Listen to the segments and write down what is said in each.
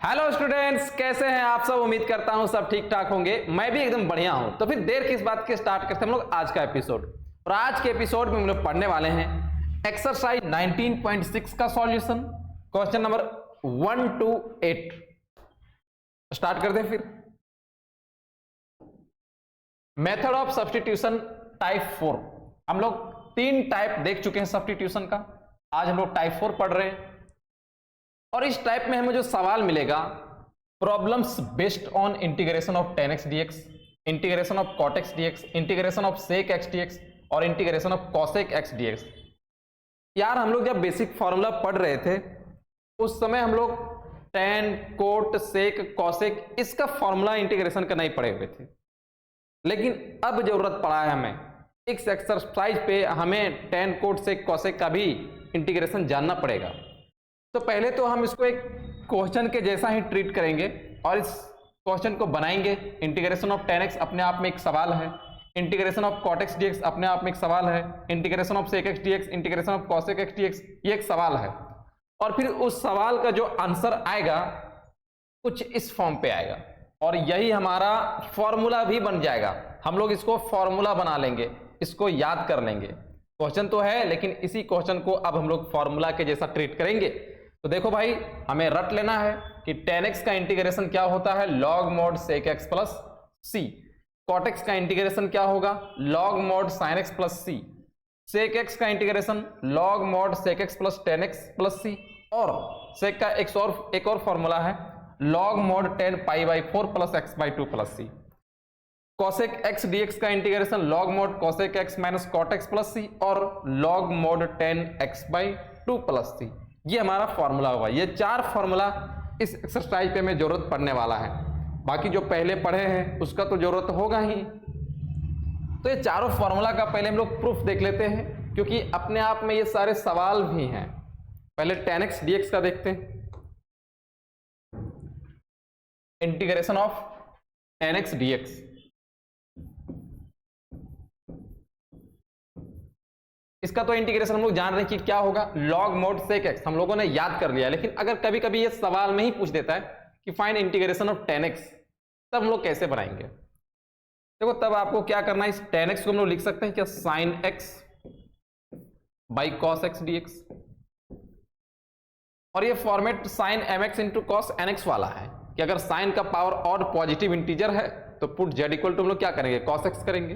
Hello students, कैसे हैं आप सब। उम्मीद करता हूं सब ठीक ठाक होंगे। मैं भी एकदम बढ़िया हूं। तो फिर देर किस बात के, स्टार्ट करते हैं हम लोग आज का एपिसोड। और आज के एपिसोड में हम लोग पढ़ने वाले हैं एक्सरसाइज 19.6 का solution, question number 1 to 8। Start करते हैं फिर। Method of substitution type 4। हम लोग 3 टाइप देख चुके हैं सब्स्टिट्यूशन का। आज हम लोग टाइप 4 पढ़ रहे हैं। और इस टाइप में हमें जो सवाल मिलेगा, problems based on integration of tan x dx, integration of cot x dx, integration of sec x dx और integration of cosec x dx। यार हम लोग जब बेसिक फॉर्मूला पढ़ रहे थे उस समय हम लोग tan, cot, sec, cosec इसका फॉर्मूला इंटीग्रेशन का नहीं पढ़े हुए थे। लेकिन अब जरूरत पड़ा है हमें इस एक्सरसाइज पे, हमें tan, cot, sec, cosec का भी इंटीग्रेशन जानना पड़ेगा। तो पहले तो हम इसको एक क्वेश्चन के जैसा ही ट्रीट करेंगे और इस क्वेश्चन को बनाएंगे। इंटीग्रेशन ऑफ tan x अपने आप में एक सवाल है, integration of cot x dx अपने आप में एक सवाल है, integration of sec x dx, integration of cosec x dx ये एक सवाल है। और फिर उस सवाल का जो आंसर आएगा कुछ इस फॉर्म पे आएगा और यही हमारा फॉर्मूला भी बन जाएगा। हम लोग इसको फॉर्मूला बना लेंगे, इसको याद कर लेंगे। क्वेश्चन तो है लेकिन इसी क्वेश्चन को अब हम लोग फॉर्मूला के जैसा ट्रीट करेंगे। तो देखो भाई, हमें रट लेना है कि tan x का इंटीग्रेशन क्या होता है, log mod sec x plus c। cot x का इंटीग्रेशन क्या होगा, log mod sin x plus c। sec x का integration log mod sec x plus tan x plus c। और sec का एक और फॉर्मूला है log mod tan pi by 4 plus x by 2 plus c। cosec x dx का integration log mod cosec x minus cot x plus c और log mod tan x by 2 plus c। ये हमारा formula होगा। ये 4 formula इस exercise पे हमें जरूरत पड़ने वाला है। बाकी जो पहले पढ़े हैं उसका तो जरूरत होगा ही। तो ये चारों फॉर्मूला का पहले हम लोग प्रूफ देख लेते हैं, क्योंकि अपने आप में ये सारे सवाल भी हैं। पहले tan x dx का देखते हैं। Integration of tan x dx, इसका तो इंटीग्रेशन हम लोग जान रहे हैं कि क्या होगा, log mod sec x हम लोगों ने याद कर लिया। लेकिन अगर कभी कभी ये सवाल में ही पूछ देता है कि find integration of tan x, तब हम लोग कैसे बनाएंगे। देखो तब आपको क्या करना है, इस tan x को हम लोग लिख सकते हैं क्या, sin x by cos x dx। और ये format sin mx into cos nx वाला है कि अगर sin का पावर और पॉजिटिव इंटीजर है तो पुट z इक्वल टू हम लोग क्या करेंगे, cos x करेंगे।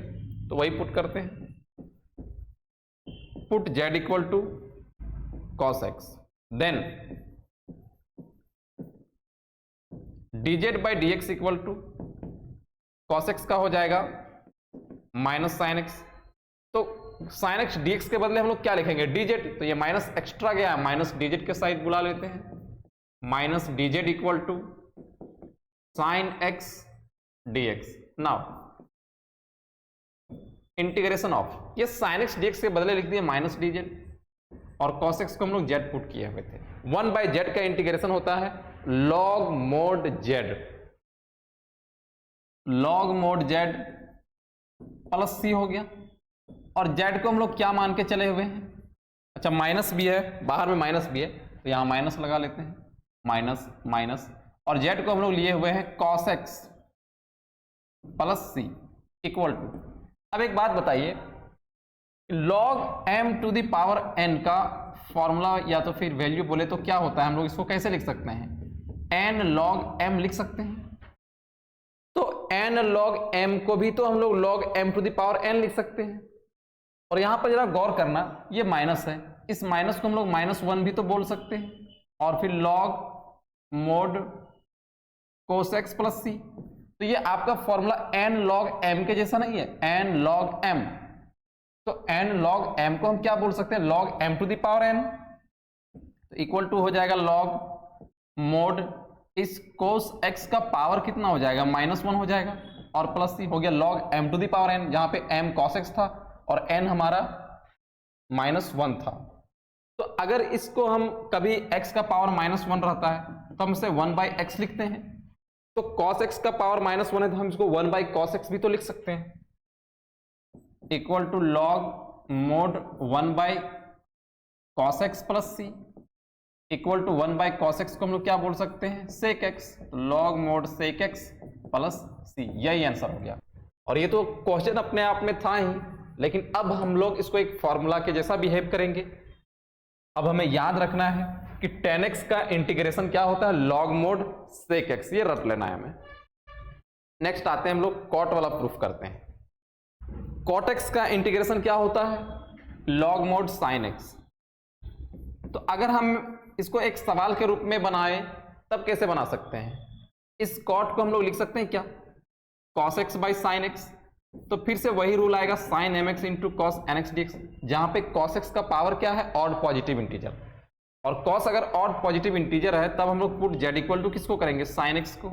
तो वही पुट करते हैं, put z equal to cos x, then dz by dx equal to cos x का हो जाएगा माइनस साइन x। तो साइन x dx के बदले हम लोग क्या लिखेंगे, dz। तो ये माइनस एक्स्ट्रा गया, माइनस dz के साइड बुला लेते हैं, minus dz equal to sine x dx। Now integration of, ये sin x dx के बदले लिख दिए माइनस dz और cos x को हम लोग z पुट किए हुए थे। 1 बाई z का इंटीग्रेशन होता है log mod z, log mod z plus c हो गया। और z को हम लोग क्या मान के चले हुए हैं, अच्छा माइनस भी है, बाहर में माइनस भी है तो यहां माइनस लगा लेते हैं, माइनस माइनस। और z को हम लोग लिए हुए हैं cos x plus c equal to. अब एक बात बताइए, log m to the power n का फॉर्मूला या तो फिर वैल्यू बोले तो क्या होता है, हम लोग इसको कैसे लिख सकते हैं, n log m लिख सकते हैं। तो n log m को भी तो हम लोग log m to the power n लिख सकते हैं। और यहां पर जरा गौर करना, ये माइनस है, इस माइनस को हम लोग -1 भी तो बोल सकते हैं। और फिर log mod cos x plus c। तो ये आपका फॉर्मूला n log m के जैसा नहीं है, n log m। तो n log m को हम क्या बोल सकते हैं, log m to the power n। तो इक्वल टू हो जाएगा log mod, इस cos x का पावर कितना हो जाएगा, -1 हो जाएगा और प्लस c हो गया log m to the power n, जहां पे m cos x था और n हमारा -1 था। तो अगर इसको हम कभी x का पावर -1 रहता है तो हम इसे 1 बाई x लिखते हैं। तो cos x का पावर -1 है तो हम इसको 1 बाई cos x भी तो लिख सकते हैं, equal to log mod 1 by cos x plus c equal to 1 by cos x को हम लोग क्या बोल सकते हैं, sec x, log mod sec x plus c, यही आंसर हो गया। और ये तो क्वेश्चन अपने आप में था ही, लेकिन अब हम लोग इसको एक फॉर्मूला के जैसा बिहेव करेंगे। अब हमें याद रखना है कि tan x का इंटीग्रेशन क्या होता है, लॉग मोड सेक एक्स, ये रट लेना है हमें। नेक्स्ट आते हैं हम लोग कॉट वाला प्रूफ करते हैं। कॉट एक्स का इंटीग्रेशन क्या होता है, लॉग मोड साइन एक्स। तो अगर हम इसको एक सवाल के रूप में बनाए तब कैसे बना सकते हैं, इस कॉट को हम लोग लिख सकते हैं क्या, cos x by sine x. तो फिर से वही रूल आएगा, sine m x into cos n x d x, जहां पे कॉस एक्स का पावर क्या है, ऑड पॉजिटिव इंटीजर, और कॉस अगर ऑड पॉजिटिव इंटीजर है तब हम लोग पुट जेड इक्वल टू किसको करेंगे, साइन एक्स को।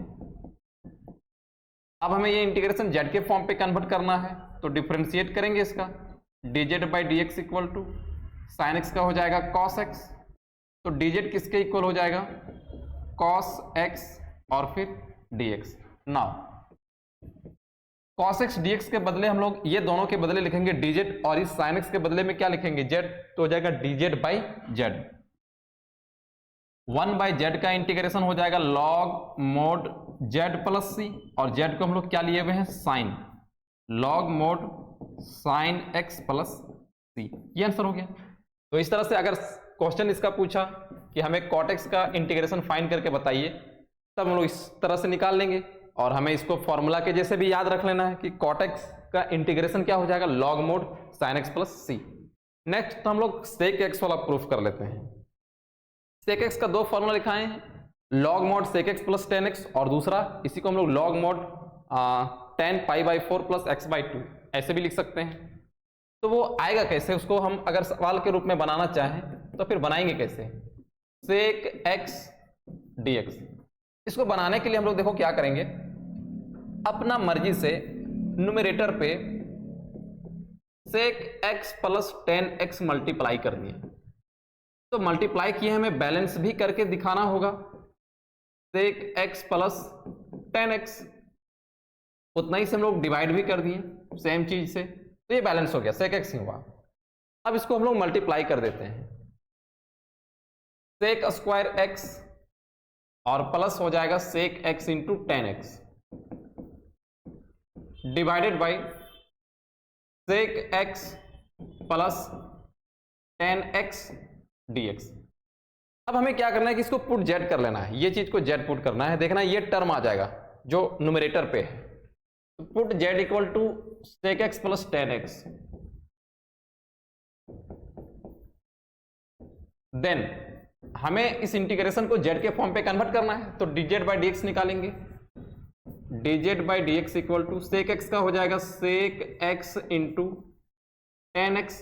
अब हमें ये इंटीग्रेशन जेड के फॉर्म पे कन्वर्ट करना है, तो डिफरेंशिएट करेंगे इसका, d z by d x equal to sine x का हो जाएगा कॉस एक्स, तो डी जेड किसके इक्वल हो जाएगा, कॉस एक्स और फिर d x. Now cos x dx के बदले हम लोग ये दोनों के बदले लिखेंगे dz, और इस sin x के बदले में क्या लिखेंगे, z, तो हो जाएगा dz by z। 1 by z का इंटीग्रेशन हो जाएगा log mod z plus c, और z को हम लोग क्या लिए हुए हैं, sine, log mod sine x plus c, ये आंसर हो गया। तो इस तरह से अगर क्वेश्चन इसका पूछा कि हमें cot x का इंटीग्रेशन फाइंड करके बताइए, तब हम लोग इस तरह से निकाल लेंगे, और हमें इसको फॉर्मूला के जैसे भी याद रख लेना है कि cot x का इंटीग्रेशन क्या हो जाएगा, log mod sin x plus c. Next तो हम लोग sec x वाला प्रूफ कर लेते हैं। sec x का दो फॉर्मूला लिखाए हैं, log mode sec x plus tan x, और दूसरा इसी को हम लोग log mode tan pi by 4 plus x by 2, ऐसे भी लिख सकते हैं। तो वो आएगा कैसे, उसको हम अगर सवाल के रूप में बनाना चाहें तो फिर बनाएंगे कैसे, sec x dx। इसको बनाने के लिए हम लोग देखो क्या करेंगे, अपना मर्जी से न्यूमरेटर पे sec x plus tan x multiply कर दिए, तो मल्टीप्लाई किए हमें बैलेंस भी करके दिखाना होगा, sec x plus tan x, उतना ही से हम लोग डिवाइड भी कर दिए सेम चीज से, तो ये बैलेंस हो गया, sec x ही हुआ। अब इसको हम लोग मल्टीप्लाई कर देते हैं, sec स्क्वायर x और प्लस हो जाएगा sec x into tan x divided by sec x plus tan x dx। अब हमें क्या करना है कि इसको पुट जेड कर लेना है, ये चीज को जेड पुट करना है, देखना ये टर्म आ जाएगा जो न्यूमरेटर पे है, तो put z equal to sec x plus tan x, then हमें इस इंटीग्रेशन को z के फॉर्म पे कन्वर्ट करना है, तो dz बाई dx निकालेंगे, dz by dx equal to sec x का हो जाएगा sec x into tan x,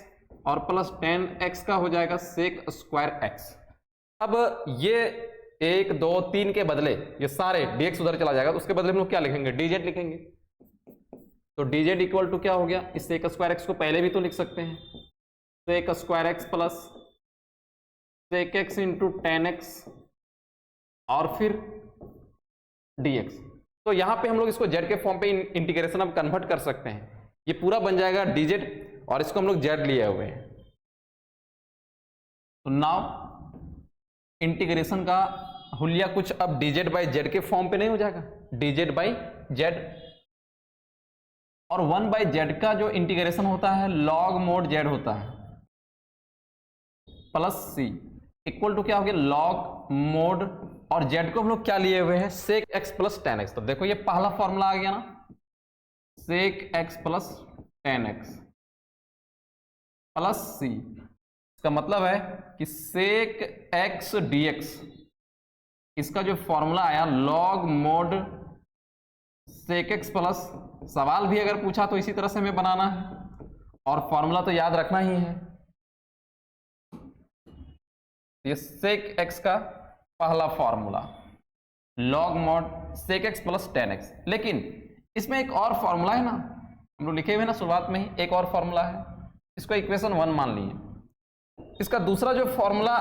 और प्लस tan x का हो जाएगा sec स्क्वायर x। अब ये 1 2 3 के बदले ये सारे dx उधर चला जाएगा, तो उसके बदले हम लोग क्या लिखेंगे, dz लिखेंगे, तो dz इक्वल टू क्या हो गया, इस sec स्क्वायर x को पहले भी तो लिख सकते हैं, sec square x plus sec x into tan x और फिर dx। तो यहां पे हम लोग इसको z के फॉर्म पे इंटीग्रेशन अब कन्वर्ट कर सकते हैं, ये पूरा बन जाएगा dz, और इसको हम लोग z लिए हुए हैं। तो नाउ इंटीग्रेशन का हुलिया कुछ अब dz बाई z के फॉर्म पे नहीं हो जाएगा, dz बाई z, और 1 बाई z का जो इंटीग्रेशन होता है लॉग मोड z होता है प्लस सी इक्वल टू क्या हो गया, लॉग मोड, और z को हम लोग क्या लिए हुए हैं, sec x plus tan x। तो देखो ये पहला फॉर्मूला आ गया ना, sec x plus tan x plus c, इसका मतलब है कि sec x dx, इसका जो फॉर्मूला आया log mode sec x plus, सवाल भी अगर पूछा तो इसी तरह से हमें बनाना है, और फॉर्मूला तो याद रखना ही है। ये sec x का पहला formula log mode sec x plus tan x, लेकिन इसमें एक और फॉर्मूला है ना, हम लोग लिखे हुए ना शुरुआत में ही, एक और फॉर्मूला है, इसको इक्वेशन 1 मान लिए। इसका दूसरा जो फॉर्मूला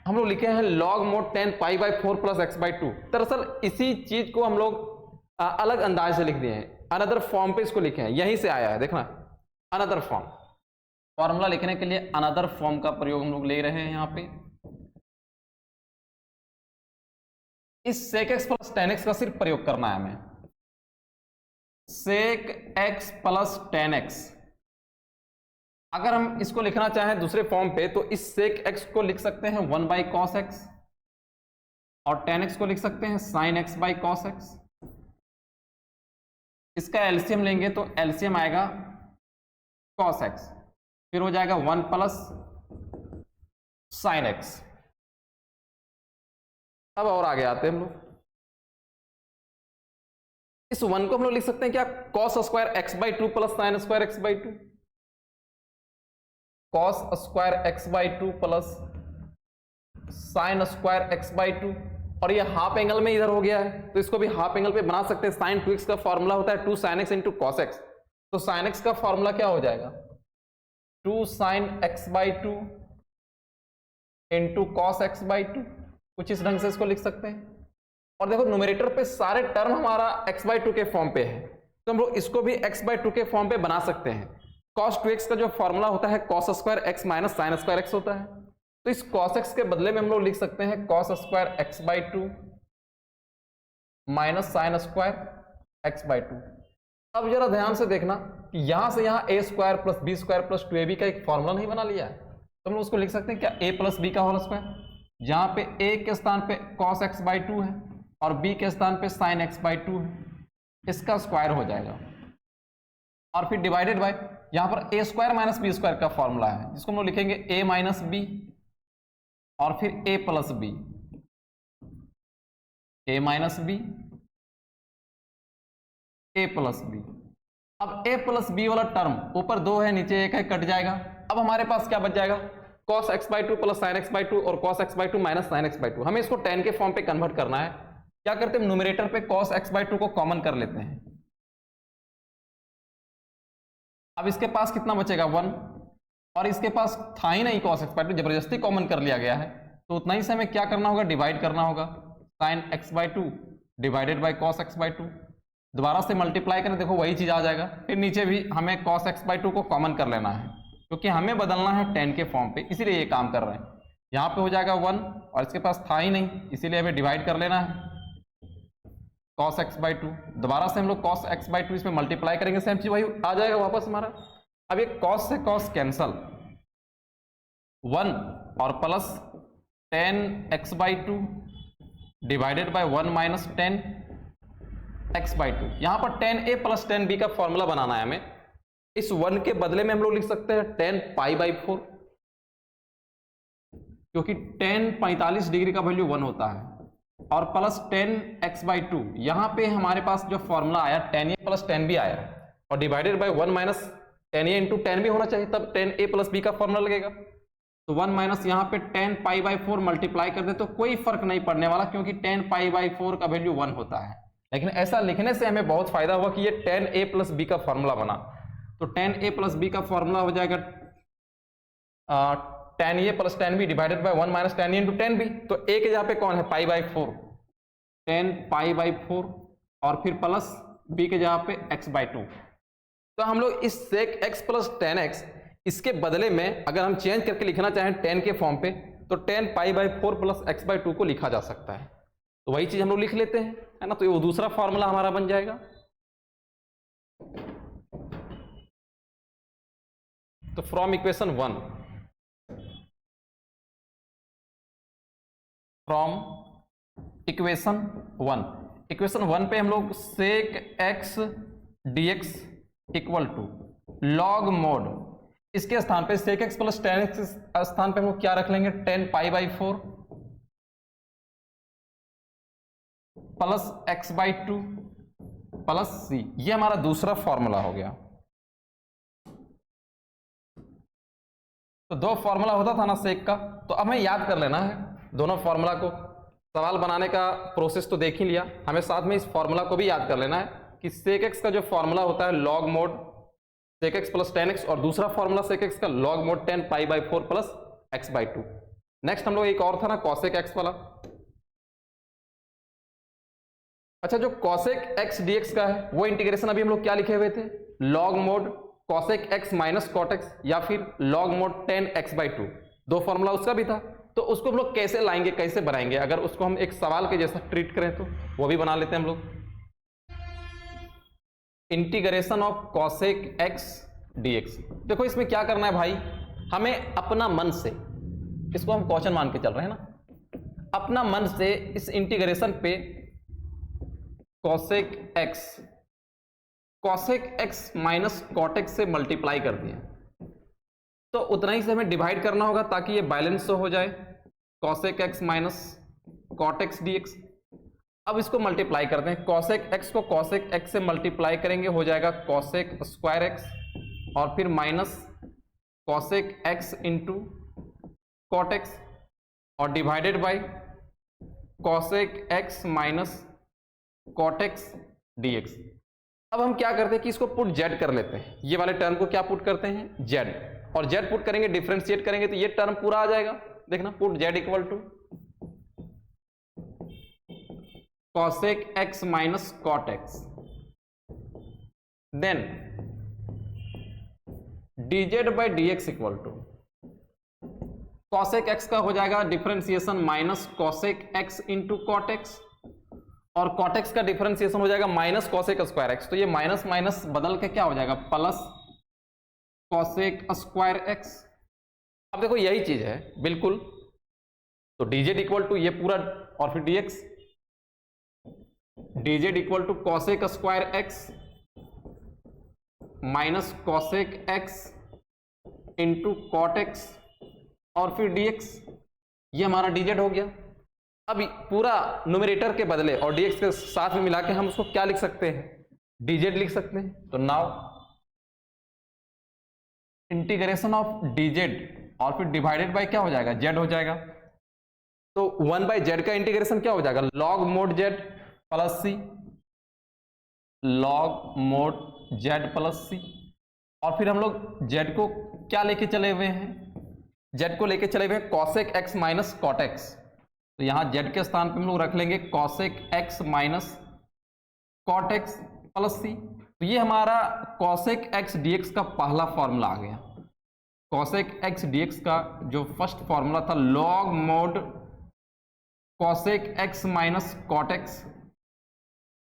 हम लोग लिखे हैं log mode tan pi by 4 plus x by 2, दरअसल इसी चीज को हम लोग अलग अंदाज से लिख दिए हैं, अनदर फॉर्म पे इसको लिखे हैं, यहीं से आया है, देखना अनदर फॉर्म, फॉर्मूला लिखने के लिए अनदर फॉर्म का प्रयोग हम लोग ले रहे हैं यहाँ पे। इस sec x plus tan x का सिर्फ प्रयोग करना है हमें। Sec x plus tan x, अगर हम इसको लिखना चाहें दूसरे फॉर्म पे तो इस सेक एक्स को लिख सकते हैं 1 बाई कॉस एक्स और टेन एक्स को लिख सकते हैं sine x by cos x. इसका एलसीएम लेंगे तो एलसीएम आएगा कॉस एक्स, फिर हो जाएगा 1 प्लस साइन एक्स। अब और आगे आते हैं हम लोग, इस 1 को हम लोग लिख सकते हैं क्या, cos square x by two plus sign square x by two, cos square x by two plus sign square x by two, और ये हाफ एंगल में इधर हो गया है तो इसको भी हाफ एंगल पे बना सकते हैं। साइन 2x का फॉर्मूला होता है 2 sin x into cos x, तो साइन x का फॉर्मूला क्या हो जाएगा 2 sin x by two into cos x by two, कुछ इस ढंग से इसको लिख सकते हैं। और देखो न्यूमरेटर पे सारे टर्म हमारा x बाई टू के फॉर्म पे है तो हम लोग इसको भी x बाई टू के फॉर्म पे बना सकते हैं। cos 2x का जो फॉर्मूला होता है cos square x minus sign square x होता है, तो इस cos x के बदले में हम लोग लिख सकते हैं cos square x by to minus sign square x by to. अब जरा ध्यान से देखना कि यहां से यहां a square plus b square plus 2ab का एक फॉर्मूला नहीं बना लिया है, तो हम लोग उसको लिख सकते हैं क्या a प्लस बी का होल स्क्वायर, जहां पे a के स्थान पे cos x बाई टू है और b के स्थान पे sin x बाई टू है, इसका स्क्वायर हो जाएगा। और फिर डिवाइडेड बाय यहां पर a square minus b square का फॉर्मूला है जिसको हम लोग लिखेंगे a माइनस बी और फिर a plus b, a minus b a plus b. अब a प्लस बी वाला टर्म ऊपर 2 है नीचे 1 है, कट जाएगा। अब हमारे पास क्या बच जाएगा cos x by two plus sine x by two और cos x by to minus sine x by two. हमें इसको tan के फॉर्म पे कन्वर्ट करना है। क्या करते हैं न्यूमरेटर पे cos x बाई टू को कॉमन कर लेते हैं। अब इसके पास कितना बचेगा 1 और इसके पास था ही नहीं cos x बाई टू, जबरदस्ती कॉमन कर लिया गया है तो उतना ही से हमें क्या करना होगा डिवाइड करना होगा, sine x by two divided by cos x by two, दोबारा से मल्टीप्लाई करें देखो वही चीज आ जाएगा। फिर नीचे भी हमें cos x बाई टू को कॉमन कर लेना है क्योंकि हमें बदलना है tan के फॉर्म पे, इसीलिए ये काम कर रहे हैं। यहाँ पे हो जाएगा 1 और इसके पास था ही नहीं इसीलिए हमें डिवाइड कर लेना है cos x बाई टू, दोबारा से हम लोग cos x बाई टू इसमें मल्टीप्लाई करेंगे, सेम चीज वही आ जाएगा वापस हमारा। अब ये cos से cos कैंसल, 1 और plus tan x by two divided by 1 minus tan x by to. यहां पर tan a plus tan b का फॉर्मूला बनाना है हमें। इस 1 के बदले में हम लोग लिख सकते हैं tan पाई बाई 4 क्योंकि tan 45 डिग्री का वैल्यू 1 होता है, और plus tan x by to, यहां पे हमारे पास जो फॉर्मूला आया tan a plus tan b आया और divided by 1 minus tan a into tan b होना चाहिए, तब tan a प्लस b का फॉर्मूला लगेगा। तो 1 माइनस यहाँ पे tan पाई बाई 4 मल्टीप्लाई कर दे तो कोई फर्क नहीं पड़ने वाला क्योंकि tan पाई बाई 4 का वैल्यू 1 होता है। लेकिन ऐसा लिखने से हमें बहुत फायदा हुआ कि ये tan a प्लस b का फॉर्मूला बना, तो tan a प्लस b का फॉर्मूला हो जाएगा tan a plus tan b divided by 1 minus tan a into tan b। तो a के जहाँ पे कौन है पाई बाई 4, tan पाई बाई 4 और फिर प्लस b के जहाँ पे x बाई 2। तो हम लोग इस sec x plus tan x इसके बदले में अगर हम चेंज करके लिखना चाहें tan के फॉर्म पे तो tan pi by 4 plus x by 2 को लिखा जा सकता है, तो वही चीज हम लोग लिख लेते हैं, है ना। तो ये दूसरा फॉर्मूला हमारा बन जाएगा। तो फ्रॉम इक्वेशन 1, फ्रॉम इक्वेशन 1 पे हम लोग sec x dx equal to log mod, इसके स्थान पे sec x plus tan x स्थान पे हम लोग क्या रख लेंगे tan pi by 4 plus x by 2 plus c, ये हमारा दूसरा फॉर्मूला हो गया। तो 2 फॉर्मूला होता था ना सेक का, तो अब हमें याद कर लेना है दोनों फॉर्मूला को। सवाल बनाने का प्रोसेस तो देख ही लिया, हमें साथ में इस फॉर्मूला को भी याद कर लेना है कि sec x का जो फॉर्मूला होता है log mode sec x plus tan x और दूसरा फॉर्मूला sec x का log mode tan pi by 4 plus x by 2। Next हम लोग एक और था ना cosec x वाला। अच्छा, जो cosec x dx का है वो इंटीग्रेशन अभी हम लोग क्या लिखे हुए थे, log mod cosec x minus cot x या फिर log mode tan x by 2, 2 formula उसका भी था। तो उसको हम लोग कैसे लाएंगे, कैसे बनाएंगे, अगर उसको हम एक सवाल के जैसा ट्रीट करें तो वो भी बना लेते हैं हम लोग। Integration of cosec x dx. देखो इसमें क्या करना है भाई, हमें अपना मन से, इसको हम क्वेश्चन मान के चल रहे हैं ना, अपना मन से इस इंटीग्रेशन पे cosec x minus cot x से मल्टीप्लाई कर दिया, तो उतना ही से हमें डिवाइड करना होगा ताकि ये बैलेंस हो जाए, cosec x minus cot x dx. अब इसको मल्टीप्लाई करते हैं, कॉसेक एक्स को कॉसेक एक्स से मल्टीप्लाई करेंगे, हो जाएगा कॉसेक स्क्वायर एक्स, और फिर minus cosec x into cot x, और divided by cosec x minus cot x dx. अब हम क्या करते हैं कि इसको पुट जेड कर लेते हैं, ये वाले टर्म को क्या पुट करते हैं, जेड, और जेड पुट करेंगे, डिफरेंशिएट करेंगे तो ये टर्म पूरा आ जाएगा। देखना, put z equal to cosec x minus cot x, then dz by dx equal to cosec x का हो जाएगा differentiation minus cosec x into cot x, और कॉट एक्स का डिफरेंशिएशन हो जाएगा माइनस कॉसेक स्क्वायर एक्स, तो ये minus minus बदल के क्या हो जाएगा, प्लस कॉसेक स्क्वायर एक्स। अब देखो यही चीज है बिल्कुल, तो dz इक्वल टू ये पूरा और फिर dx, dz equal to cosec square x minus cosec x into cot x और फिर dx, ये हमारा dz हो गया। अब पूरा न्यूमरेटर के बदले और dx के साथ में मिला के हम उसको क्या लिख सकते हैं, dz लिख सकते हैं। तो नाउ इंटीग्रेशन ऑफ dz और फिर डिवाइडेड बाय क्या हो जाएगा, z हो जाएगा। तो 1 बाय जेड का इंटीग्रेशन क्या हो जाएगा, लॉग मोड जेड प्लस सी, log mode Z plus c, और फिर हम लोग जेड को क्या लेके चले हुए हैं, जेड को लेके चले हुए हैं cosec x minus cot x, तो यहां जेड के स्थान पे हम लोग रख लेंगे cosec x minus cot x plus c. तो ये हमारा कॉसेक एक्स डीएक्स का पहला फॉर्मूला आ गया। कॉसेक एक्स डीएक्स का जो फर्स्ट फॉर्मूला था log mod cosec x minus cot x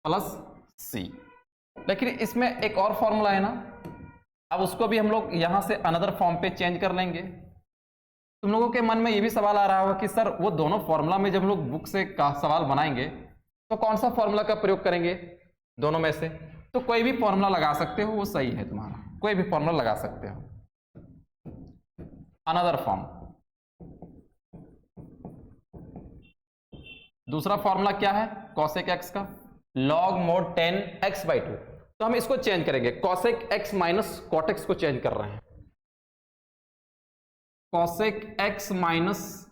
plus c. लेकिन इसमें एक और फॉर्मूला है ना, अब उसको भी हम लोग यहां से अनदर फॉर्म पे चेंज कर लेंगे। तुम लोगों के मन में ये भी सवाल आ रहा होगा कि सर वो दोनों फॉर्मूला में जब हम लोग बुक से का सवाल बनाएंगे तो कौन सा फॉर्मूला का प्रयोग करेंगे दोनों में से, तो कोई भी फॉर्मूला लगा सकते हो, वो सही है तुम्हारा, कोई भी फॉर्मूला लगा सकते हो। अनदर फॉर्म, दूसरा फॉर्मूला क्या है कॉसेक एक्स का, लॉग मोड 10x/2, तो हम इसको चेंज करेंगे, cosec x minus cot x को चेंज कर रहे हैं, cosec x minus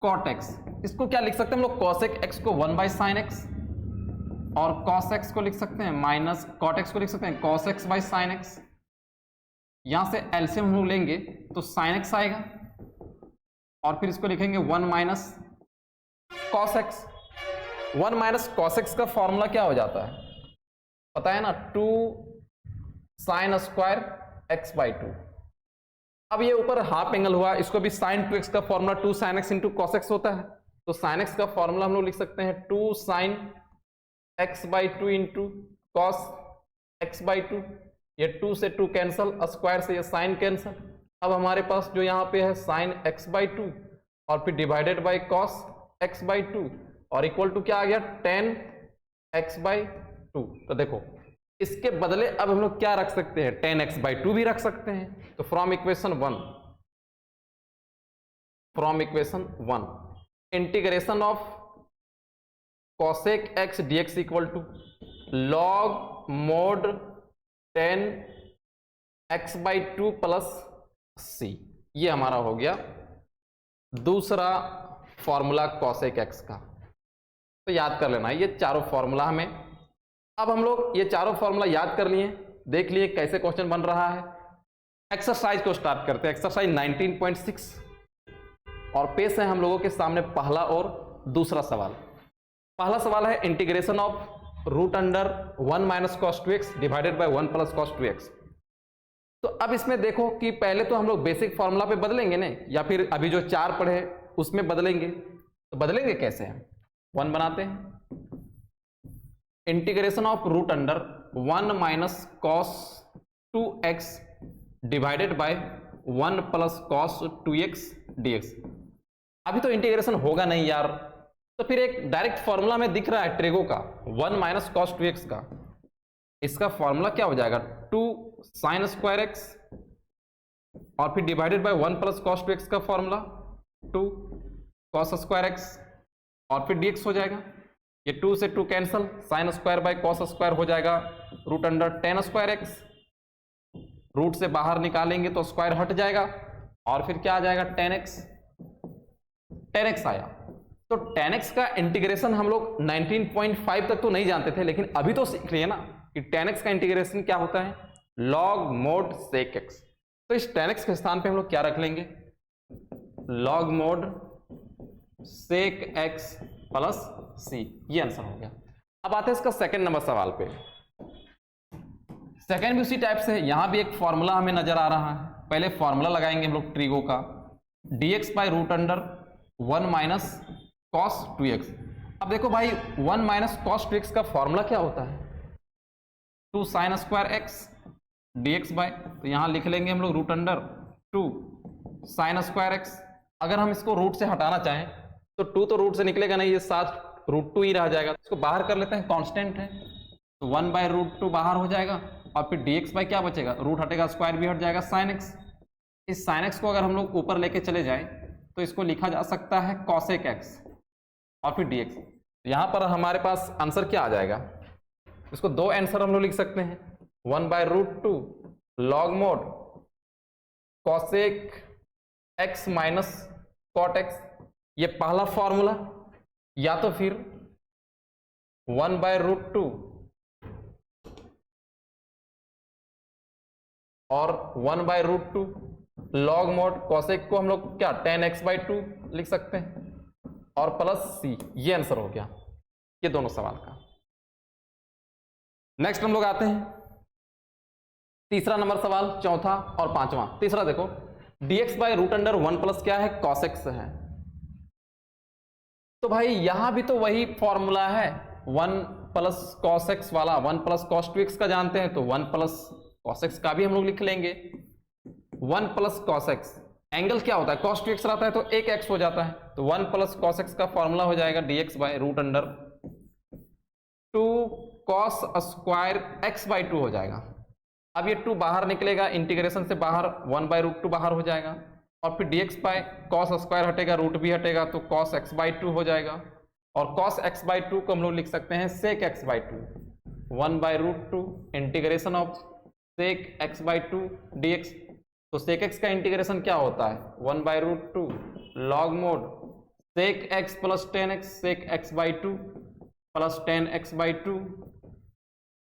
cot x. इसको क्या लिख सकते हैं हम लोग, कॉसेक एक्स को 1/sin x और कॉस एक्स को लिख सकते हैं माइनस कॉट एक्स को लिख सकते हैं cos x/sin x। यहां से एलसीएम हम लोग लेंगे तो sin x आएगा और फिर इसको लिखेंगे 1 minus cos x। 1 minus cos x का फॉर्मूला क्या हो जाता है पता है ना, 2 sin स्क्वायर x/2। अब ये ऊपर हाफ एंगल हुआ, इसको भी sin 2x का formula 2 sin x into cos x होता है, तो sin x का फॉर्मूला हम लोग लिख सकते हैं 2 sin x/2 into cos x/2। ये 2 से 2 कैंसल, स्क्वायर से ये साइन कैंसल। अब हमारे पास जो यहाँ पे है sin x/2 और फिर डिवाइडेड बाय cos x/2 और इक्वल टू क्या आ गया 10x/2। तो देखो इसके बदले अब हम लोग क्या रख सकते हैं, 10x/2 भी रख सकते हैं। तो from equation 1 integration of cosec x dx equal to log mod 10x/2 plus c, ये हमारा हो गया दूसरा फॉर्मूला cosec x का। तो याद कर लेना ये चारों फॉर्मूला हमें। अब हम लोग ये चारों फॉर्मूला याद कर लिए, देख लिए कैसे क्वेश्चन बन रहा है। एक्सरसाइज को स्टार्ट करते हैं, एक्सरसाइज 19.6 और पेश है हम लोगों के सामने पहला और दूसरा सवाल। पहला सवाल है integration of root under 1 minus cos 2x divided by 1 plus cos 2x। तो अब इसमें देखो कि पहले तो हम लोग बेसिक फॉर्मूला पे बदलेंगे ना, या फिर अभी जो 4 पढ़े उसमें बदलेंगे, तो बदलेंगे कैसे हैं? 1 बनाते हैं, integration of root under 1 minus cos 2x divided by 1 plus cos 2x dx। अभी तो इंटीग्रेशन होगा नहीं यार, तो फिर एक डायरेक्ट फॉर्मूला में दिख रहा है ट्रेगो का 1 माइनस कॉस 2x का, इसका फॉर्मूला क्या हो जाएगा 2 साइन स्क्वायर x और फिर divided by 1 plus cos 2x का फॉर्मूला 2 कॉस स्क्वायर x और फिर dx हो जाएगा। ये 2 से 2 cancel, sine square by cos square हो जाएगा root under 10 square x, root से बाहर निकालेंगे तो स्क्वायर हट जाएगा और फिर क्या आ जाएगा 10x आया। तो 10x का इंटीग्रेशन हम लोग 19.5 तक तो नहीं जानते थे, लेकिन अभी तो सीख लिए ना कि 10x का इंटीग्रेशन क्या होता है, लॉग मोड सेक x। तो इस 10x के स्थान पे हम लोग क्या रख लेंगे, log mod sec x plus c, ये आंसर हो गया। अब आते हैं इसका सेकंड नंबर सवाल पे। सेकंड भी उसी टाइप से है, यहां भी एक फॉर्मूला हमें नजर आ रहा है। पहले फॉर्मूला लगाएंगे हम लोग ट्रिगो का, dx by root under 1 minus cos 2x। अब देखो भाई 1 माइनस कॉस 2x का फॉर्मूला क्या होता है, 2 sine square x dx by, तो यहां लिख लेंगे हम लोग root under 2 sine square x। अगर हम इसको रूट से हटाना चाहें तो 2 तो रूट से निकलेगा नहीं, ये साथ रूट 2 ही रह जाएगा। इसको बाहर कर लेते हैं, कांस्टेंट है तो 1 बाय रूट 2 बाहर हो जाएगा और फिर dx बाय क्या बचेगा, रूट हटेगा स्क्वायर भी हट जाएगा साइन x। इस साइन x को अगर हम लोग ऊपर लेके चले जाएं तो इसको लिखा जा सकता है कॉसेक x और फिर dx। यहां पर हमारे पास आंसर क्या आ जाएगा, इसको दो आंसर हम लोग लिख सकते हैं, 1 by root 2 log mod cosec x minus cot x, ये पहला फॉर्मूला, या तो फिर 1 बाय रूट 2 और 1 by root 2 log mod cosec को हम लोग क्या 10x बाई 2 लिख सकते हैं और प्लस c, ये आंसर हो गया ये दोनों सवाल का। नेक्स्ट हम लोग आते हैं तीसरा नंबर सवाल, चौथा और पांचवा। तीसरा देखो, dx by root under 1 plus क्या है, कॉस x है। तो भाई यहां भी तो वही फॉर्मूला है 1 प्लस कॉस x वाला, 1 प्लस कॉस 2x का जानते हैं तो 1 प्लस कॉस x का भी हम लोग लिख लेंगे। 1 प्लस कॉस x, एंगल क्या होता है, cos 2x रहता है तो एक x हो जाता है, तो 1 प्लस कॉस x का फॉर्मूला हो जाएगा dx by root under 2 cos square x by 2 हो जाएगा। अब ये 2 बाहर निकलेगा, इंटीग्रेशन से बाहर 1 बाय रूट 2 बाहर हो जाएगा और फिर dx बाय कॉस स्क्वायर हटेगा, रूट भी हटेगा तो कॉस x बाई 2 हो जाएगा और कॉस x बाई 2 को हम लोग लिख सकते हैं sec x by 2, 1 by root 2 integration of sec x by 2 dx। तो सेक x का इंटीग्रेशन क्या होता है, 1 by root 2 log mod sec x plus 10x sec x by 2 plus 10x by 2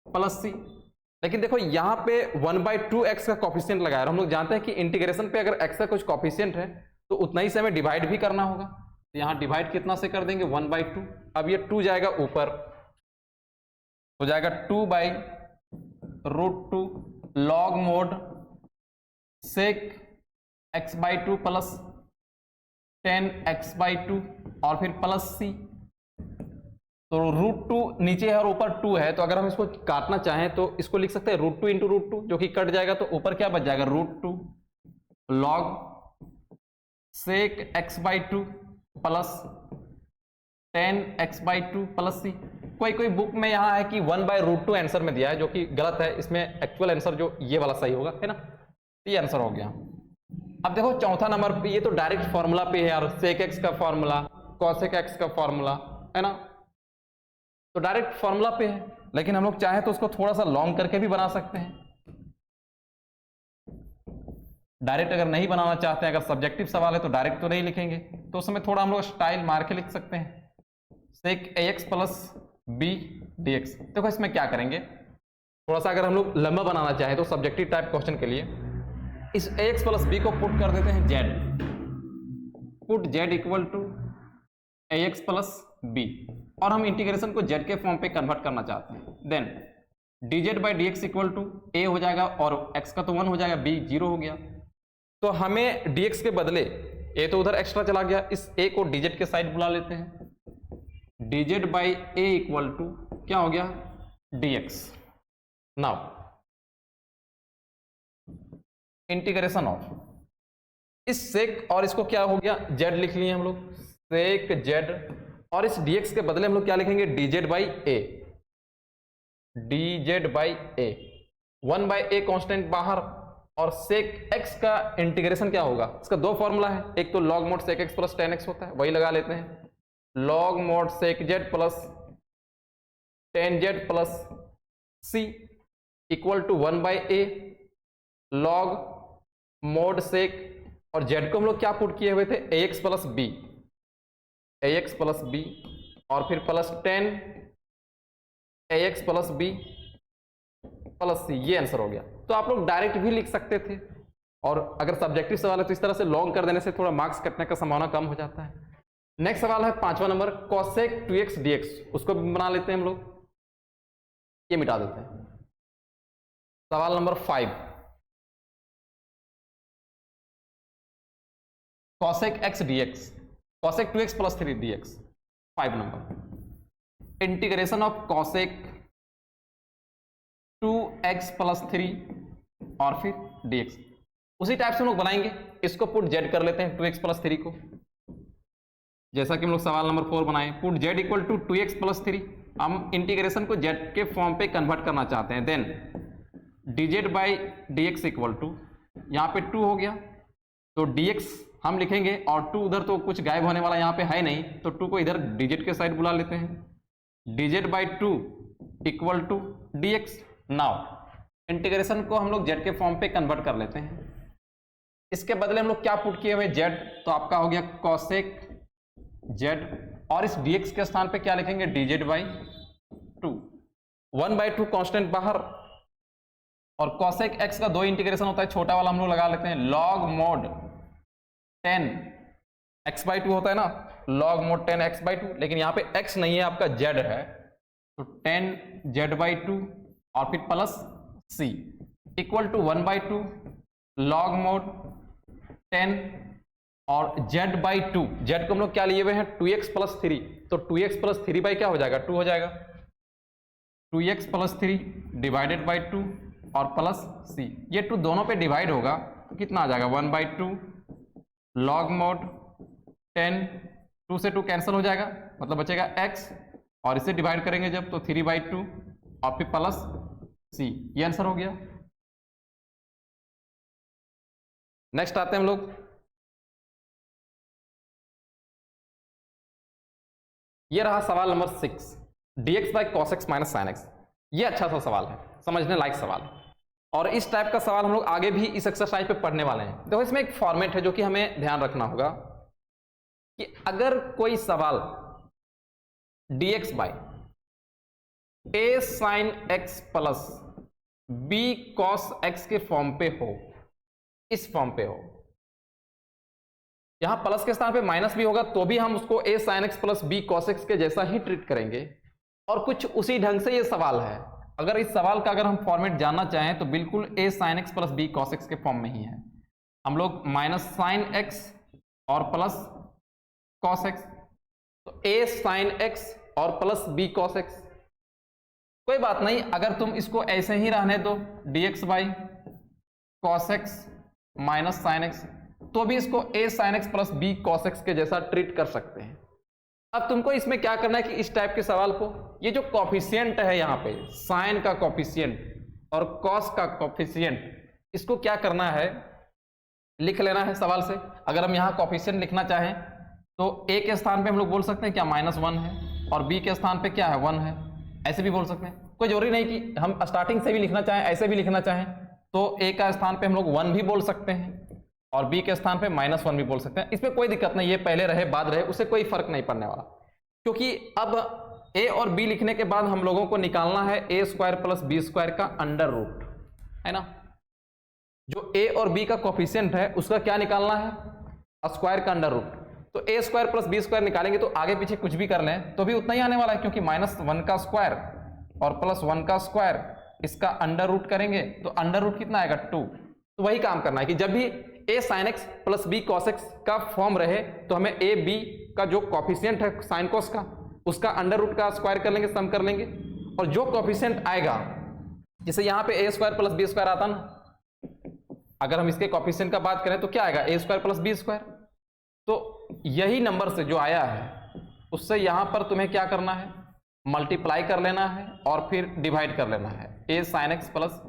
plus c। लेकिन देखो यहाँ पे 1 बाई 2x का कॉफिशिएंट लगाया है, हम लोग जानते हैं कि इंटीग्रेशन पे अगर x का कुछ कॉफिशिएंट है तो उतना ही से हमें डिवाइड भी करना होगा, तो यहाँ डिवाइड कितना से कर देंगे 1 बाई 2। अब ये 2 जाएगा ऊपर, हो जाएगा 2 by root 2 log mod sec x by 2 plus 10x by 2 और फिर प्लस c। तो रूट 2 नीचे है और ऊपर 2 है, तो अगर हम इसको काटना चाहें तो इसको लिख सकते हैं रूट 2 इंटू रूट 2, जो कि कट जाएगा तो ऊपर क्या बच जाएगा root 2 log sec x by 2 plus 10x by 2 plus c। कोई बुक में यहाँ है कि 1 बाय रूट 2 आंसर में दिया है, जो कि गलत है, इसमें एक्चुअल आंसर जो ये वाला सही होगा, है ना, ये आंसर हो गया। अब देखो चौथा नंबर पे, ये तो डायरेक्ट फॉर्मूला पे है यार, सेक x का फॉर्मूला कॉसेक x का फॉर्मूला, है ना, तो डायरेक्ट फॉर्मूला पे है। लेकिन हम लोग चाहे तो उसको थोड़ा सा लॉन्ग करके भी बना सकते हैं। डायरेक्ट अगर नहीं बनाना चाहते हैं, अगर सब्जेक्टिव सवाल है तो डायरेक्ट तो नहीं लिखेंगे, तो उस समय थोड़ा हम लोग स्टाइल मार के लिख सकते हैं, सेक ax प्लस b dx। देखो इसमें क्या करेंगे, थोड़ा सा अगर हम लोग लंबा बनाना चाहें तो सब्जेक्टिव टाइप क्वेश्चन के लिए इस ax प्लस b को पुट कर देते हैं z, put z equal to ax plus b, और हम इंटीग्रेशन को z के फॉर्म पे कन्वर्ट करना चाहते हैं। Then dz by dx equal to a हो जाएगा और x का तो 1 हो जाएगा, b 0 हो गया। तो हमें dx के बदले ए तो उधर एक्स्ट्रा चला गया, इस ए को dz के साइड बुला लेते हैं, dz by a equal to क्या हो गया dx। नाउ इंटीग्रेशन ऑफ इस सेक और इसको क्या हो गया z लिख लिए हम लोग, सेक z, और इस dx के बदले हम लोग क्या लिखेंगे dz by A, dz by A, 1 by a constant बाहर, और सेक x का इंटीग्रेशन क्या होगा, इसका दो फॉर्मूला है, एक तो log mod sec x plus tan x होता है, वही लगा लेते हैं, log mod sec z plus tan z plus c equal to 1 by a log mod sec, और z को हम लोग क्या पुट किए हुए थे ax plus b, ax plus b, और फिर plus tan ax plus b plus c, ये आंसर हो गया। तो आप लोग डायरेक्ट भी लिख सकते थे, और अगर सब्जेक्टिव सवाल है तो इस तरह से लॉन्ग कर देने से थोड़ा मार्क्स कटने का संभावना कम हो जाता है। नेक्स्ट सवाल है 5वां नंबर, cosec 2x dx, उसको भी बना लेते हैं हम लोग, ये मिटा देते हैं। सवाल number 5, cosec x dx, cosec 2x plus 3 dx, 5 number, integration of cosec 2x plus 3 और फिर dx, उसी टाइप से हम लोग बनाएंगे, इसको पुट z कर लेते हैं 2x प्लस 3 को, जैसा कि हम लोग सवाल नंबर 4 बनाए, put z equal to 2x plus 3, हम इंटीग्रेशन को z के फॉर्म पे कन्वर्ट करना चाहते हैं, then dz by dx equal to, यहाँ पे 2 हो गया तो dx हम लिखेंगे, और 2 उधर तो कुछ गायब होने वाला यहाँ पे है नहीं, तो 2 को इधर dz के साइड बुला लेते हैं, dz by 2 equal to dx। Now integration को हम लोग z के फॉर्म पे कन्वर्ट कर लेते हैं, इसके बदले हम लोग क्या पुट किए हुए z, तो आपका हो गया cosec z, और इस dx के स्थान पे क्या लिखेंगे dz बाई 2, 1 बाई 2 कॉन्स्टेंट बाहर, और cosec x का दो इंटीग्रेशन होता है, छोटा वाला हम लोग लगा लेते हैं, log mod 10 x बाई 2 होता है ना, log mod 10 x बाई 2, लेकिन यहाँ पे x नहीं है, आपका z है, तो 10 z बाई 2 और फिर plus c equal to 1 by 2 log mod 10 और z बाई 2, z को हम लोग क्या लिए हुए हैं 2x प्लस 3, तो 2x प्लस 3 बाई क्या हो जाएगा 2 हो जाएगा, 2x प्लस 3 डिवाइडेड बाई 2 और प्लस c, ये 2 दोनों पे डिवाइड होगा तो कितना आ जाएगा 1 बाई 2 log mod 10, 2 से 2 कैंसिल हो जाएगा, मतलब बचेगा x, और इसे डिवाइड करेंगे जब तो 3 बाई 2 और फिर प्लस c, ये आंसर हो गया। नेक्स्ट आते हैं हम लोग, ये रहा सवाल number 6, dx by cos x minus sin x, ये अच्छा सा सवाल है, समझने लायक सवाल है, और इस टाइप का सवाल हम लोग आगे भी इस एक्सरसाइज पे पढ़ने वाले हैं। देखो इसमें एक फॉर्मेट है जो कि हमें ध्यान रखना होगा कि अगर कोई सवाल dx by a sin x plus b cos x के फॉर्म पे हो, इस फॉर्म पे हो, यहां प्लस के स्थान पे माइनस भी होगा तो भी हम उसको a sin x plus b cos x के जैसा ही ट्रीट करेंगे, और कुछ उसी ढंग से ये सवाल है। अगर इस सवाल का अगर हम फॉर्मेट जानना चाहें तो बिल्कुल a sin x plus b cos x के फॉर्म में ही है, हम लोग माइनस साइन x और प्लस cos x, तो a sin x और प्लस b cos x, कोई बात नहीं, अगर तुम इसको ऐसे ही रहने दो dx by cos x minus sine x, तो भी इसको a sin x plus b cos x के जैसा ट्रीट कर सकते हैं। अब तुमको इसमें क्या करना है कि इस टाइप के सवाल को, ये जो कॉफिशिएंट है यहाँ पे साइन का कॉफिशिएंट और कॉस का कॉफिशिएंट, इसको क्या करना है लिख लेना है सवाल से। अगर हम यहाँ कॉफिशिएंट लिखना चाहें तो a के स्थान पे हम लोग बोल सकते हैं क्या -1 है, और b के स्थान पे क्या है 1 है, ऐसे भी बोल सकते हैं। कोई जरूरी नहीं कि हम स्टार्टिंग से भी लिखना चाहें, ऐसे भी लिखना चाहें तो a का स्थान पे हम लोग 1 भी बोल सकते हैं और b के स्थान पे -1 भी बोल सकते हैं, इसमें कोई दिक्कत नहीं, ये पहले रहे बाद रहे उससे कोई फर्क नहीं पड़ने वाला, क्योंकि अब a और b लिखने के बाद हम लोगों को निकालना है a square plus b square का अंडर रूट, है ना। जो a और b का कोफिशिएंट है उसका क्या निकालना है स्क्वायर का अंडर रूट, तो a square plus b square निकालेंगे तो आगे पीछे कुछ भी कर लें तो भी उतना ही आने वाला है, क्योंकि -1 का स्क्वायर और +1 का स्क्वायर, इसका अंडर रूट करेंगे तो अंडर रूट कितना आएगा 2। तो वही काम करना है कि जब भी a sine x plus b cos x का फॉर्म रहे तो हमें ए बी का जो कॉफिशिएंट है साइन कॉस का उसका अंडर रूट का स्क्वायर कर लेंगे, सम कर लेंगे, और जो कॉफिशिएंट आएगा जैसे यहाँ पे ए स्क्वायर प्लस बी स्क्वायर आता ना, अगर हम इसके कॉफिशिएंट का बात करें तो क्या आएगा ए स्क्वायर प्लस बी स्क्वायर। तो यही नंबर से जो आया है उससे यहां पर तुम्हें क्या करना है, मल्टीप्लाई कर लेना है और फिर डिवाइड कर लेना है, a sine x plus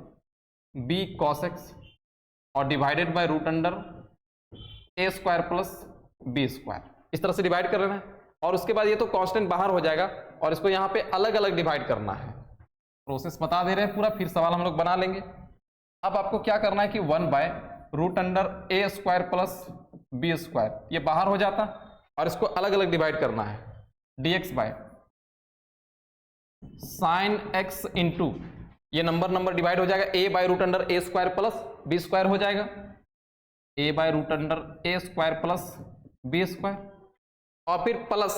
b cos x और divided by root under a square plus b square, इस तरह से डिवाइड कर लेना है। और उसके बाद ये तो कांस्टेंट बाहर हो जाएगा और इसको यहाँ पे अलग अलग डिवाइड करना है। प्रोसेस बता दे रहे हैं पूरा, फिर सवाल हम लोग बना लेंगे। अब आपको क्या करना है कि 1 by root under a square plus b square ये बाहर हो जाता और इसको अलग अलग डिवाइड करना है, dx by sine x into ये नंबर डिवाइड हो जाएगा, a by root under a square plus b square हो जाएगा, a by root under a square plus b square, और फिर plus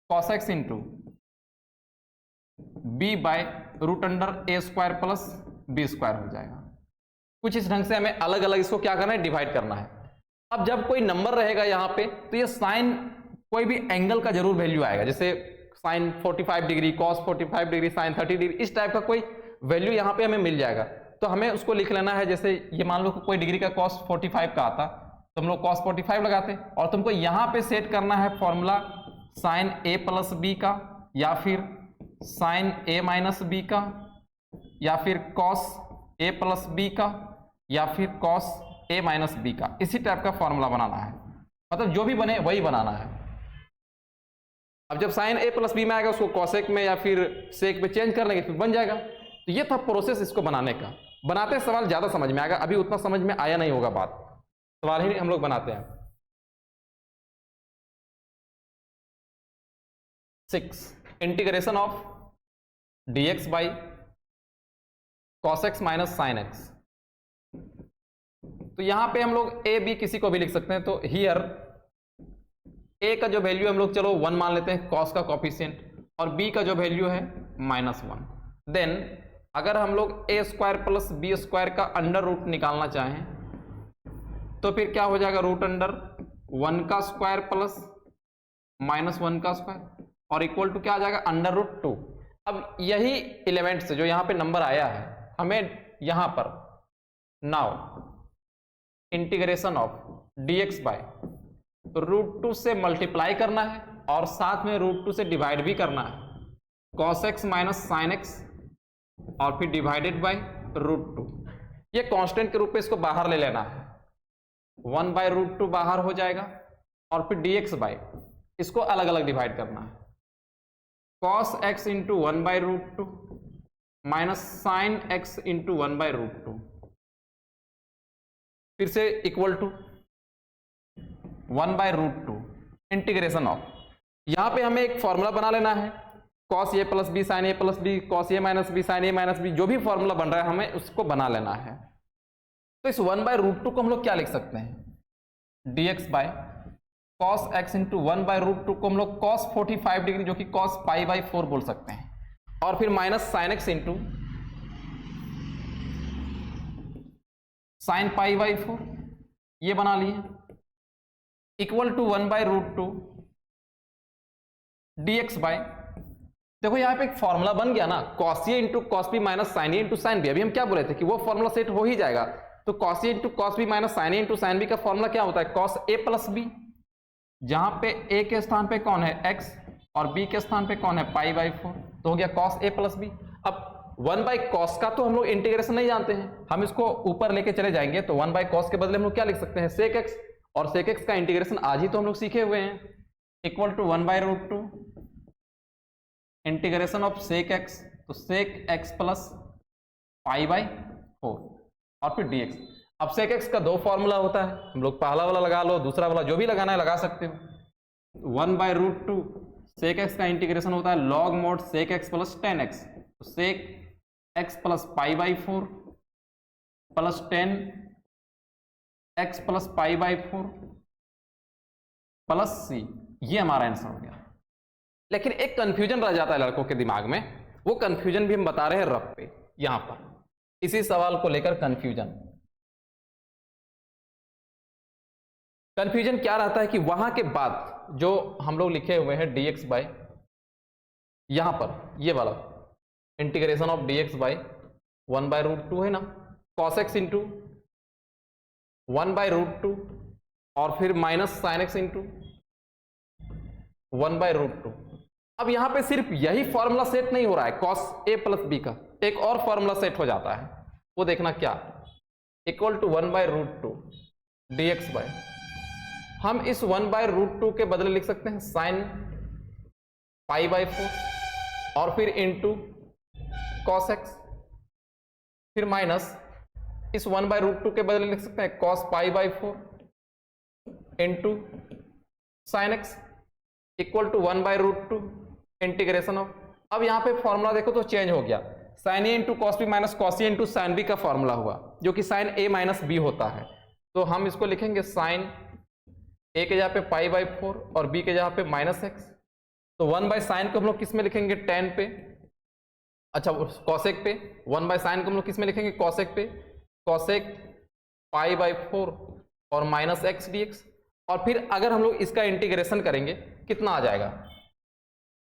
cos x into b by root under a square plus b square हो जाएगा। कुछ इस ढंग से हमें अलग अलग इसको क्या करना है, डिवाइड करना है। अब जब कोई नंबर रहेगा यहां पे तो ये साइन कोई भी एंगल का जरूर वैल्यू आएगा, जैसे sine 45 degree, cos 45 degree, sine 30 degree, इस टाइप का कोई वैल्यू यहां पे हमें मिल जाएगा। तो हमें उसको लिख लेना है, जैसे ये मान लो कोई डिग्री का कॉस 45 का आता तो हम लोग कॉस 45 लगाते, और तुमको यहां पे सेट करना है formula sine a plus B का, या फिर साइन ए माइनस बी का, या फिर कॉस ए प्लस बी का, या फिर कॉस ए माइनस बी का, इसी टाइप का फॉर्मूला बनाना है। मतलब जो भी बने वही बनाना है। अब जब साइन ए प्लस बी में आएगा उसको कॉसेक में या फिर सेक में चेंज कर लेंगे, फिर बन जाएगा। तो ये था प्रोसेस इसको बनाने का। बनाते सवाल ज्यादा समझ में आएगा, अभी उतना समझ में आया नहीं होगा बात, सवाल ही हम लोग बनाते हैं। 6 integration of dx by cos x minus sine x. तो यहां पे हम लोग ए बी किसी को भी लिख सकते हैं। तो हियर ए का जो वैल्यू हम लोग चलो 1 मान लेते हैं, कॉस का कॉफिशिएंट, और बी का जो वैल्यू है -1। देन अगर हम लोग ए स्क्वायर प्लस बी स्क्वायर का अंडर रूट निकालना चाहें तो फिर क्या हो जाएगा, रूट अंडर 1 का स्क्वायर प्लस -1 का स्क्वायर और इक्वल टू क्या आ जाएगा, अंडर रूट 2। अब यही एलिमेंट से जो यहां पे नंबर आया है हमें यहां पर now integration of dx by root 2 से मल्टीप्लाई करना है और साथ में रूट 2 से डिवाइड भी करना है, cos x minus sine x, और फिर डिवाइडेड बाय रूट 2। ये कांस्टेंट के रूप में इसको बाहर ले लेना है, 1 बाय रूट 2 बाहर हो जाएगा, और फिर dx बाय इसको अलग अलग डिवाइड करना है, cos x into 1 by root 2 minus sine x into 1 by root 2, फिर से equal to 1 by root 2 integration of, यहां पे हमें एक फॉर्मूला बना लेना है, cos a plus b sine a plus b, cos a minus b sine a minus b, जो भी फॉर्मूला बन रहा है हमें उसको बना लेना है। तो इस 1 बाय रूट 2 को हम लोग क्या लिख सकते हैं, dx by cos x into 1 by root 2 को हम लोग cos 45 डिग्री जो कि cos पाई बाई 4 बोल सकते हैं, और फिर minus sine x into sine pi by 4 ये बना लिए, equal to 1 by root 2 dx by, देखो यहां पे एक फॉर्मूला बन गया ना, cos a into cos b minus sine a into sine b. अभी हम क्या बोले थे कि वो फॉर्मूला सेट हो ही जाएगा। तो cos a into cos b minus sine a into sine b का फॉर्मूला क्या होता है, cos a प्लस बी, जहां पे a के स्थान पे कौन है x और b के स्थान पे कौन है पाई बाई 4, तो हो गया cos a प्लस बी। अब 1 बाई कॉस का तो हम लोग इंटीग्रेशन नहीं जानते हैं, हम इसको ऊपर लेके चले जाएंगे। तो 1 बाई कॉस के बदले हम लोग क्या लिख सकते हैं, सेक एक्स, और सेक एक्स का इंटीग्रेशन आज ही तो हम लोग सीखे हुए हैं, equal to 1 by root 2 integration of sec x, तो sec x plus pi by 4 और फिर dx। अब सेक एक्स का 2 फॉर्मूला होता है, हम लोग पहला वाला लगा लो, दूसरा वाला जो भी लगाना है लगा सकते हो। 1 बाई रूट 2 सेक एक्स का इंटीग्रेशन होता है log mod sec x plus tan x, तो sec x plus pi by 4 plus 10 x plus pi by 4 plus c, ये हमारा आंसर हो गया। लेकिन एक कंफ्यूजन रह जाता है लड़कों के दिमाग में, वो कंफ्यूजन भी हम बता रहे हैं रफ पे, यहां पर इसी सवाल को लेकर कंफ्यूजन। कंफ्यूजन क्या रहता है कि वहां के बाद जो हम लोग लिखे हुए हैं dx बाय, यहां पर ये वाला इंटीग्रेशन ऑफ dx बाय 1/√2 है ना, cos x इंटू 1/√2 और फिर माइनस sin x इंटू 1/√2। अब यहां पे सिर्फ यही फॉर्मूला सेट नहीं हो रहा है, cos a प्लस b का एक और फॉर्मूला सेट हो जाता है, वो देखना क्या, इक्वल टू 1/√2 dx बाय, हम इस 1/√2 के बदले लिख सकते हैं sin π/4 और फिर इंटू cos x, फिर माइनस इस 1/√2 के बदले लिख सकते हैं cos π/4 into sin x equal to 1/√2 integration of, अब यहां पे फॉर्मूला देखो तो चेंज हो गया, sin a into cos b minus cos a into sin b का फॉर्मूला हुआ जो कि sin a माइनस b होता है, तो हम इसको लिखेंगे sin a के जगह पे π/4 और b के जगह पे माइनस x, तो 1/sin को हम लोग किस में लिखेंगे tan पे, अच्छा cosec पे, 1/sin को हम लोग किस में लिखेंगे cosec पे, cosec π/4 और माइनस x dx, और फिर अगर हम लोग इसका इंटीग्रेशन करेंगे कितना आ जाएगा,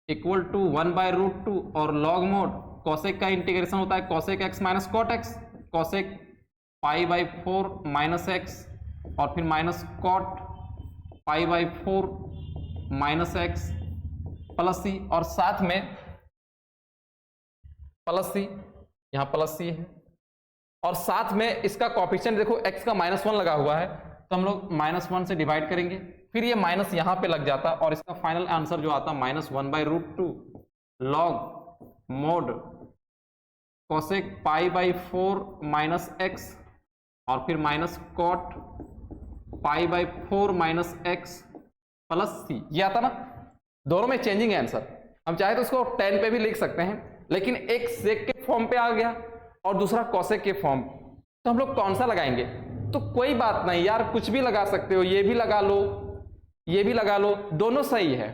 इक्वल टू 1/√2 और log मोड cosec का इंटीग्रेशन होता है cosec x minus cot x, cosec π/4 minus x और फिर minus cot π/4 minus x plus c, और साथ में प्लस सी, यहां प्लस सी है, और साथ में इसका कोएफिशिएंट देखो x का -1 लगा हुआ है, तो हम लोग -1 से डिवाइड करेंगे, फिर ये माइनस यहां पे लग जाता और इसका फाइनल आंसर जो आता -1/√2 log mod cosec π/4 minus x और फिर minus cot π/4 minus x plus c, ये आता ना, दोनों में चेंजिंग है आंसर, हम चाहे तो इसको 10 पे भी लिख सकते हैं, लेकिन एक सेक के फॉर्म पे आ गया और दूसरा कॉसेक के फॉर्म, तो हम लोग कौन सा लगाएंगे, तो कोई बात नहीं यार, कुछ भी लगा सकते हो, ये भी लगा लो, ये भी लगा लो, दोनों सही है,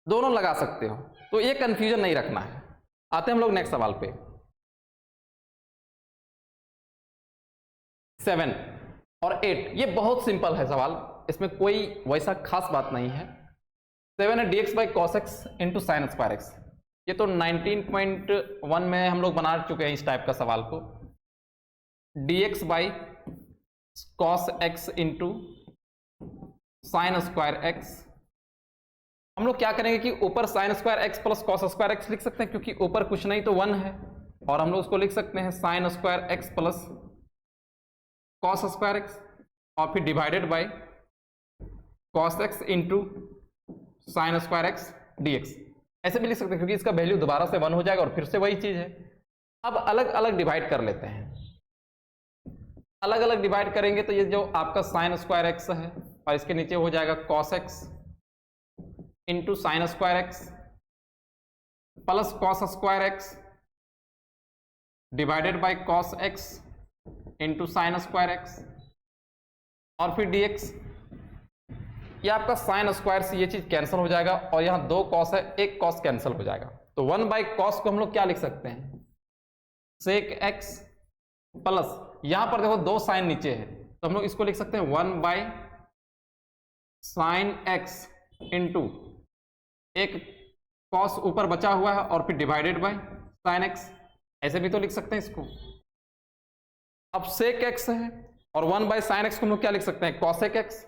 दोनों लगा सकते हो, तो ये कंफ्यूजन नहीं रखना है। आते हैं हम लोग नेक्स्ट सवाल पे, 7 और 8, ये बहुत सिंपल है सवाल, इसमें कोई वैसा खास बात नहीं है। 7 है dx by cos x into sine square x, ये तो 19.1 में हम लोग बना चुके हैं इस टाइप का सवाल को, dx by cos x into sine square x. हम लोग क्या करेंगे कि ऊपर sign square x plus cos square x लिख सकते हैं, क्योंकि ऊपर कुछ नहीं तो 1 है, और हम लोग उसको लिख सकते हैं sine square x plus cos square x, और फिर divided by cos x into sine square x dx, ऐसे भी लिख सकते हैं, क्योंकि इसका वैल्यू दोबारा से 1 हो जाएगा और फिर से वही चीज है। अब अलग अलग डिवाइड कर लेते हैं, अलग अलग डिवाइड करेंगे तो ये जो आपका साइन स्क्वायर एक्स है और इसके नीचे हो जाएगा cos x into sine square x plus cos square x divided by cos x into sine square x, और फिर dx, ये आपका साइन स्क्वायर से ये चीज कैंसिल हो जाएगा, और यहाँ 2 कॉस है, एक कॉस कैंसिल हो जाएगा, तो 1 बाई कॉस को हम लोग क्या लिख सकते हैं, सेक एक्स प्लस, यहां पर देखो 2 साइन नीचे है, तो हम लोग इसको लिख सकते हैं 1 बाई साइन एक्स इंटू एक कॉस ऊपर बचा हुआ है और फिर डिवाइडेड बाय साइन एक्स, ऐसे भी तो लिख सकते हैं इसको। अब सेक एक्स है और 1 बाई साइन एक्स को हम लोग क्या लिख सकते हैं, cosec x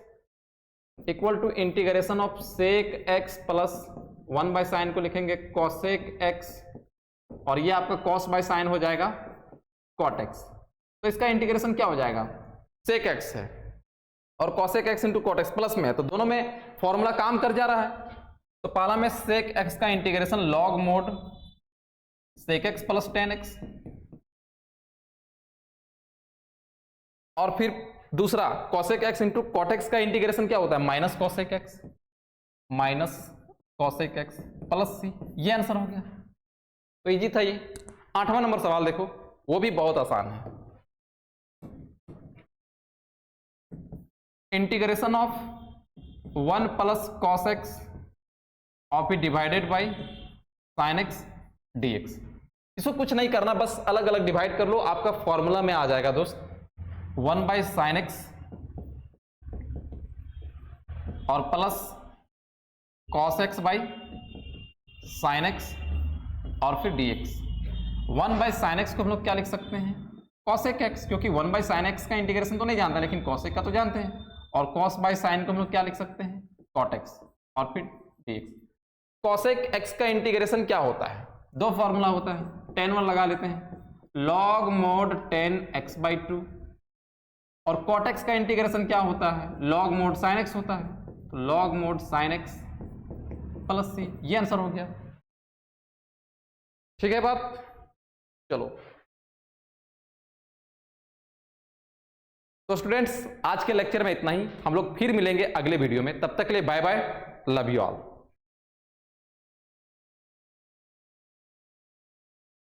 equal to integration of sec x plus 1 by sine को लिखेंगे कॉसेक एक्स, और ये आपका कॉस बाई साइन हो जाएगा कॉट एक्स, तो इसका इंटीग्रेशन क्या हो जाएगा, सेक एक्स है और cosec x into cot x plus में है, तो दोनों में फॉर्मूला काम कर जा रहा है। तो पहला में सेक एक्स का integration log mod sec x plus tan x, और फिर दूसरा cosec x into cot x का इंटीग्रेशन क्या होता है, minus cosec x plus c, ये आंसर हो गया। तो इजी था ये। 8वां नंबर सवाल देखो, वो भी बहुत आसान है। Integration of 1 plus cos x और फिर divided by sine x dx, इसको कुछ नहीं करना, बस अलग अलग डिवाइड कर लो, आपका फॉर्मूला में आ जाएगा दोस्त। 1 बाई साइन एक्स और plus cos x by sin x और फिर dx। 1 बाई साइन एक्स को हम लोग क्या लिख सकते हैं, cosec x, क्योंकि 1 बाई साइन एक्स का इंटीग्रेशन तो नहीं जानते लेकिन cosec का तो जानते हैं। और cos बाई साइन को हम लोग क्या लिख सकते हैं, cot x और फिर dx। cosec x का इंटीग्रेशन क्या होता है, दो फॉर्मूला होता है, tan 1 लगा लेते हैं, log mod tan x by 2, और cot x का इंटीग्रेशन क्या होता है, log mod sin x होता है, तो log mod sin x plus c। ये आंसर हो गया। ठीक है बात, चलो तो स्टूडेंट्स आज के लेक्चर में इतना ही। हम लोग फिर मिलेंगे अगले वीडियो में, तब तक के लिए bye bye, love you all.